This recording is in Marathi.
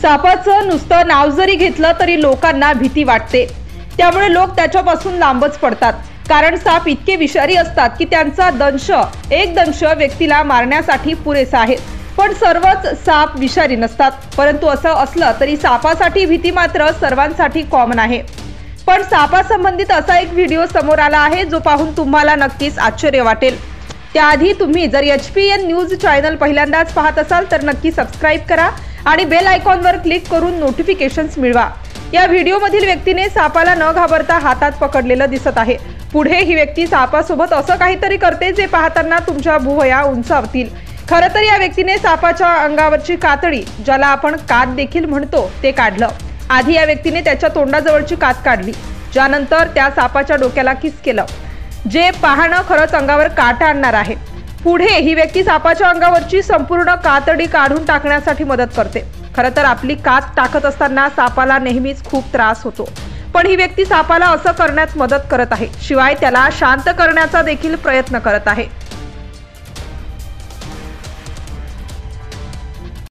सापाचं नुसतं नाव जरी घेतलं तरी लोकांना भीती वाटते, त्यामुळे लोक त्याच्यापासून लांबच पडतात। कारण साप इतके विषारी असतात की त्यांचा एक दंश व्यक्तीला मारण्यासाठी पुरेसा आहे। पण सर्वच साप विषारी नसतात, परंतु असं असलं तरी सापासाठी भीती मात्र सर्वांसाठी कॉमन आहे। पण सापासंबंधित असा एक व्हिडिओ समोर आला आहे जो पाहून तुम्हाला नक्कीच आश्चर्य वाटेल। त्याआधी तुम्ही जर HPN न्यूज चॅनल पहिल्यांदाच पाहत असाल तर नक्की सबस्क्राइब करा आणि बेल आयकॉनवर क्लिक करून नोटिफिकेशन्स मिळवा। या व्हिडिओमधील व्यक्तीने सापाला न घाबरता हातात पकडलेलं दिसत आहे। पुढे ही व्यक्ती सापासोबत असं काहीतरी करते जे पाहताना तुमच्या भुवया उंचावतील। खरं तर या व्यक्तीने सापाच्या अंगावरची कातडी, ज्याला आपण कात देखील म्हणतो, ते काढलं। आधी या व्यक्तीने त्याच्या तोंडाजवळची कात काढली, ज्यानंतर त्या सापाच्या डोक्याला किस केलं, जे पाहणं खरंच अंगावर काटा आणणार आहे। पुढे ही व्यक्ती सापाच्या अंगावरची संपूर्ण कातडी काढून टाकण्यासाठी मदत करते। खरं तर आपली कात टाकत असताना सापाला नेहमीच खूप त्रास होतो, पण ही व्यक्ती सापाला असं करण्यात मदत करत आहे, शिवाय त्याला शांत करण्याचा देखील प्रयत्न करत आहे।